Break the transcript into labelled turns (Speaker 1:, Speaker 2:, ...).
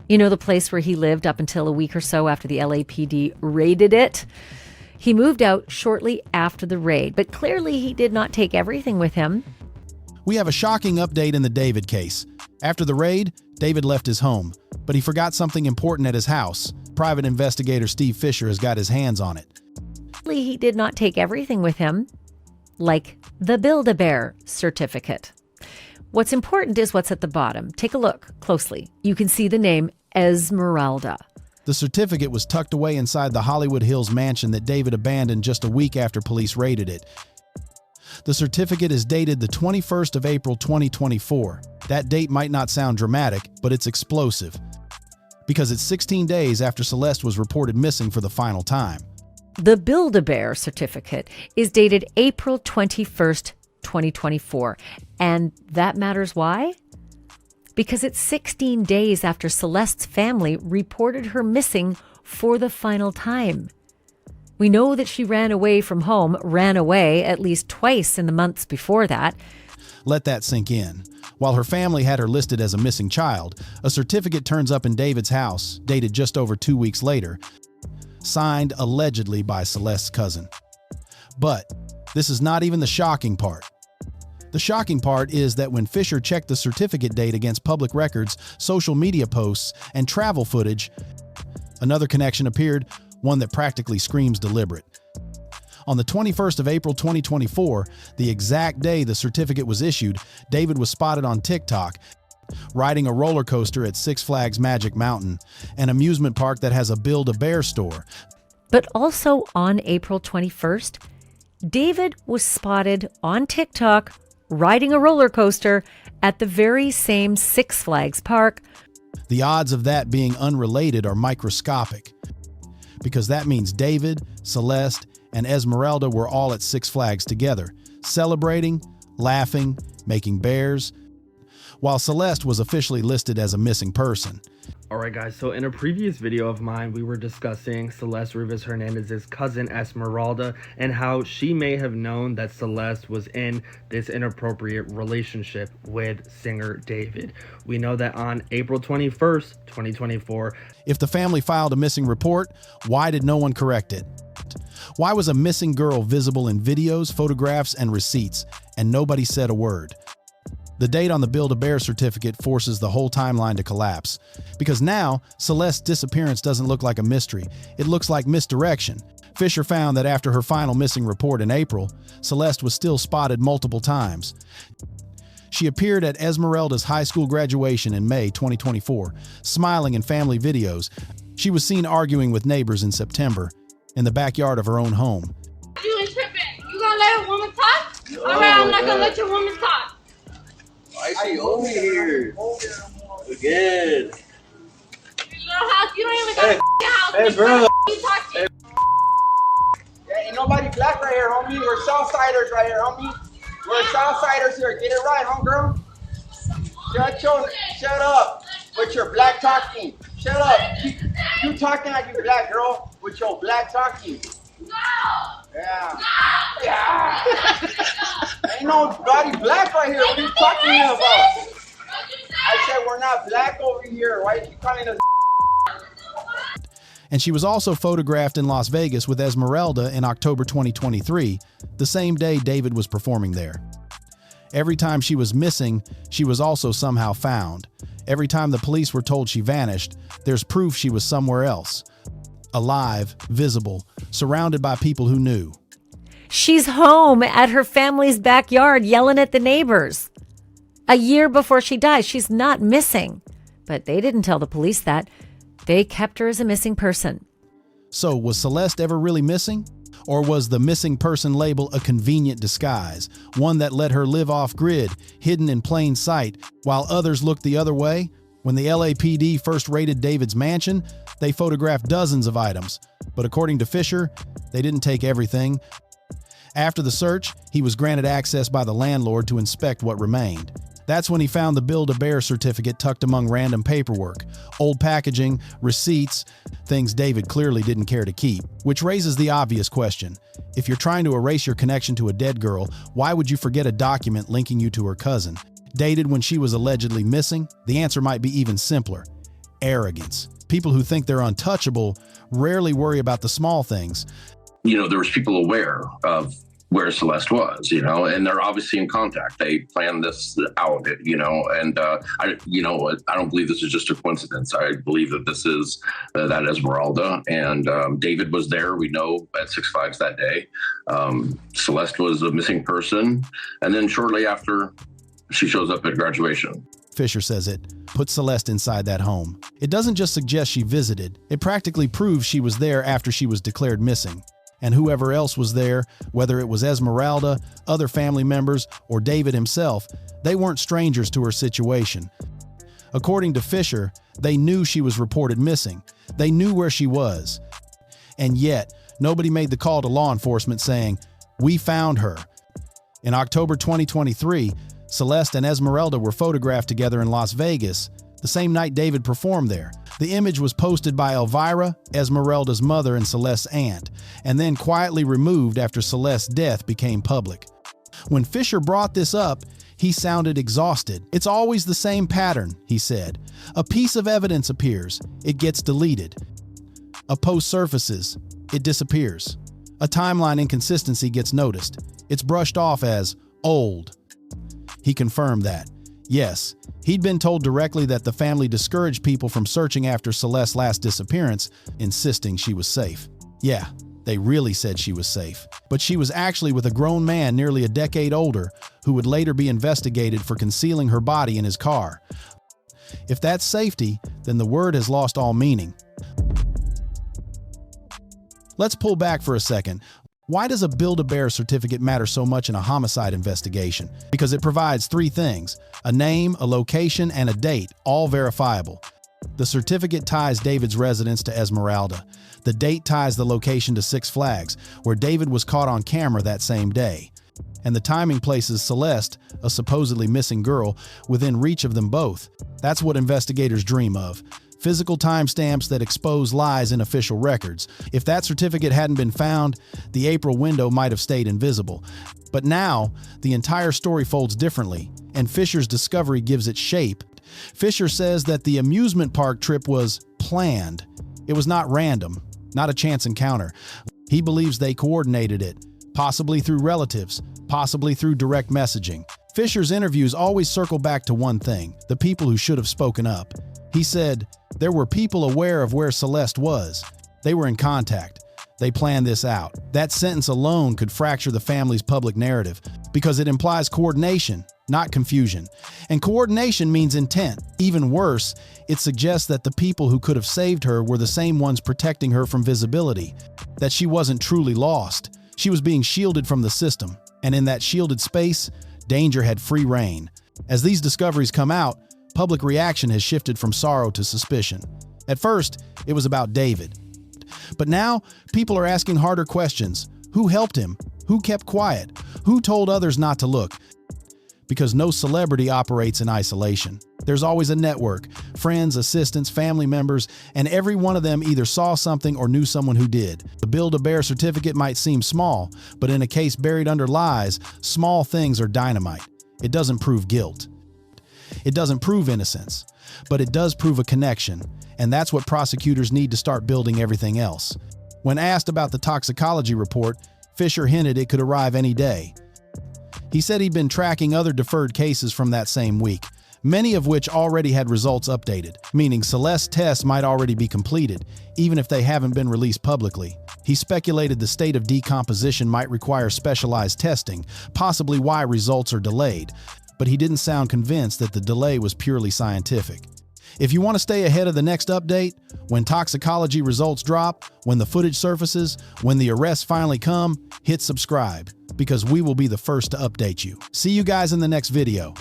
Speaker 1: You know, the place where he lived up until a week or so after the LAPD raided it? He moved out shortly after the raid, but clearly he did not take everything with him.
Speaker 2: We have a shocking update in the David case. After the raid, David left his home, but he forgot something important at his house. Private investigator Steve Fischer has got his hands on it.
Speaker 1: He did not take everything with him, like the Build-A-Bear certificate. What's important is what's at the bottom. Take a look closely. You can see the name Esmeralda.
Speaker 2: The certificate was tucked away inside the Hollywood Hills mansion that David abandoned just a week after police raided it. The certificate is dated the 21st of April 2024. That date might not sound dramatic, but it's explosive, because it's 16 days after Celeste was reported missing for the final time.
Speaker 1: The Build-A-Bear certificate is dated April 21st, 2024. And that matters why? Because it's 16 days after Celeste's family reported her missing for the final time. We know that she ran away from home, ran away at least twice in the months before that.
Speaker 2: Let that sink in. While her family had her listed as a missing child, a certificate turns up in David's house, dated just over 2 weeks later, signed allegedly by Celeste's cousin. But this is not even the shocking part. The shocking part is that when Fischer checked the certificate date against public records, social media posts, and travel footage, another connection appeared, one that practically screams deliberate. On the 21st of April 2024, the exact day the certificate was issued, David was spotted on TikTok riding a roller coaster at Six Flags Magic Mountain, an amusement park that has a Build-A-Bear store.
Speaker 1: But also on April 21st, David was spotted on TikTok riding a roller coaster at the very same Six Flags park.
Speaker 2: The odds of that being unrelated are microscopic, because that means David, Celeste, and Esmeralda were all at Six Flags together, celebrating, laughing, making bears, while Celeste was officially listed as a missing person.
Speaker 3: Alright guys, so in a previous video of mine, we were discussing Celeste Rivas Hernandez's cousin Esmeralda and how she may have known that Celeste was in this inappropriate relationship with singer David. We know that on April 21st, 2024,
Speaker 2: if the family filed a missing report, why did no one correct it? Why was a missing girl visible in videos, photographs, and receipts, and nobody said a word? The date on the Build-A-Bear certificate forces the whole timeline to collapse, because now Celeste's disappearance doesn't look like a mystery, it looks like misdirection. Fischer found that after her final missing report in April, Celeste was still spotted multiple times. She appeared at Esmeralda's high school graduation in May 2024, smiling in family videos. She was seen arguing with neighbors in September, in the backyard of her own home.
Speaker 4: You ain't tripping. You gonna let a woman talk? Alright, I'm not gonna let your woman talk.
Speaker 5: Why is she over here? Again.
Speaker 4: Little house, you don't even got a house.
Speaker 5: Hey, bro.
Speaker 4: You talk to
Speaker 6: Yeah, ain't nobody black right here, homie. We're Southsiders right here, homie. We're Southsiders here. Get it right, homegirl. Shut up with your black talking. Shut up. You talking like you black, girl, with your black talking.
Speaker 4: No!
Speaker 6: Yeah.
Speaker 4: No!
Speaker 6: Yeah. Ain't nobody black right here. What are you talking about? I said we're not black over here. Why are you calling us?
Speaker 2: And she was also photographed in Las Vegas with Esmeralda in October 2023, the same day David was performing there. Every time she was missing, she was also somehow found. Every time the police were told she vanished, there's proof she was somewhere else. Alive, visible, surrounded by people who knew.
Speaker 1: She's home at her family's backyard yelling at the neighbors. A year before she died, she's not missing. But they didn't tell the police that. They kept her as a missing person.
Speaker 2: So, was Celeste ever really missing? Or was the missing person label a convenient disguise, one that let her live off-grid, hidden in plain sight, while others looked the other way? When the LAPD first raided David's mansion, they photographed dozens of items, but according to Fischer, they didn't take everything. After the search, he was granted access by the landlord to inspect what remained. That's when he found the Build-A-Bear certificate tucked among random paperwork, old packaging, receipts, things David clearly didn't care to keep. Which raises the obvious question. If you're trying to erase your connection to a dead girl, why would you forget a document linking you to her cousin? Dated when she was allegedly missing? The answer might be even simpler. arrogance. People who think they're untouchable rarely worry about the small things.
Speaker 7: There was people aware of where Celeste was, and they're obviously in contact. They planned this out, and I don't believe this is just a coincidence. I believe that this is that Esmeralda, and David was there, we know, at Six Flags that day. Celeste was a missing person, and then shortly after, she shows up at graduation.
Speaker 2: Fischer says it put Celeste inside that home. It doesn't just suggest she visited, it practically proves she was there after she was declared missing. And whoever else was there, whether it was Esmeralda, other family members, or David himself, they weren't strangers to her situation. According to Fischer, they knew she was reported missing. They knew where she was. And yet, nobody made the call to law enforcement saying, "We found her." In October 2023, Celeste and Esmeralda were photographed together in Las Vegas, the same night David performed there. The image was posted by Elvira, Esmeralda's mother and Celeste's aunt, and then quietly removed after Celeste's death became public. When Fischer brought this up, he sounded exhausted. "It's always the same pattern," he said. "A piece of evidence appears, it gets deleted. A post surfaces, it disappears. A timeline inconsistency gets noticed. It's brushed off as old." He confirmed that. Yes, he'd been told directly that the family discouraged people from searching after Celeste's last disappearance, insisting she was safe. Yeah, they really said she was safe. But she was actually with a grown man nearly a decade older who would later be investigated for concealing her body in his car. If that's safety, then the word has lost all meaning. Let's pull back for a second. Why does a Build-A-Bear certificate matter so much in a homicide investigation? Because it provides three things: a name, a location, and a date, all verifiable. The certificate ties David's residence to Esmeralda. The date ties the location to Six Flags, where David was caught on camera that same day. And the timing places Celeste, a supposedly missing girl, within reach of them both. That's what investigators dream of. Physical timestamps that expose lies in official records. If that certificate hadn't been found, the April window might have stayed invisible. But now, the entire story folds differently, and Fischer's discovery gives it shape. Fischer says that the amusement park trip was planned. It was not random, not a chance encounter. He believes they coordinated it, possibly through relatives, possibly through direct messaging. Fischer's interviews always circle back to one thing: the people who should have spoken up. He said, "There were people aware of where Celeste was. They were in contact. They planned this out." That sentence alone could fracture the family's public narrative because it implies coordination, not confusion. And coordination means intent. Even worse, it suggests that the people who could have saved her were the same ones protecting her from visibility, that she wasn't truly lost. She was being shielded from the system, and in that shielded space, danger had free reign. As these discoveries come out, public reaction has shifted from sorrow to suspicion. At first, it was about David. But now, people are asking harder questions. Who helped him? Who kept quiet? Who told others not to look? Because no celebrity operates in isolation. There's always a network, friends, assistants, family members, and every one of them either saw something or knew someone who did. The Build-A-Bear certificate might seem small, but in a case buried under lies, small things are dynamite. It doesn't prove guilt. It doesn't prove innocence, but it does prove a connection, and that's what prosecutors need to start building everything else. When asked about the toxicology report, Fischer hinted it could arrive any day. He said he'd been tracking other deferred cases from that same week, many of which already had results updated, meaning Celeste's tests might already be completed, even if they haven't been released publicly. He speculated the state of decomposition might require specialized testing, possibly why results are delayed, but he didn't sound convinced that the delay was purely scientific. If you want to stay ahead of the next update, when toxicology results drop, when the footage surfaces, when the arrests finally come, hit subscribe, because we will be the first to update you. See you guys in the next video.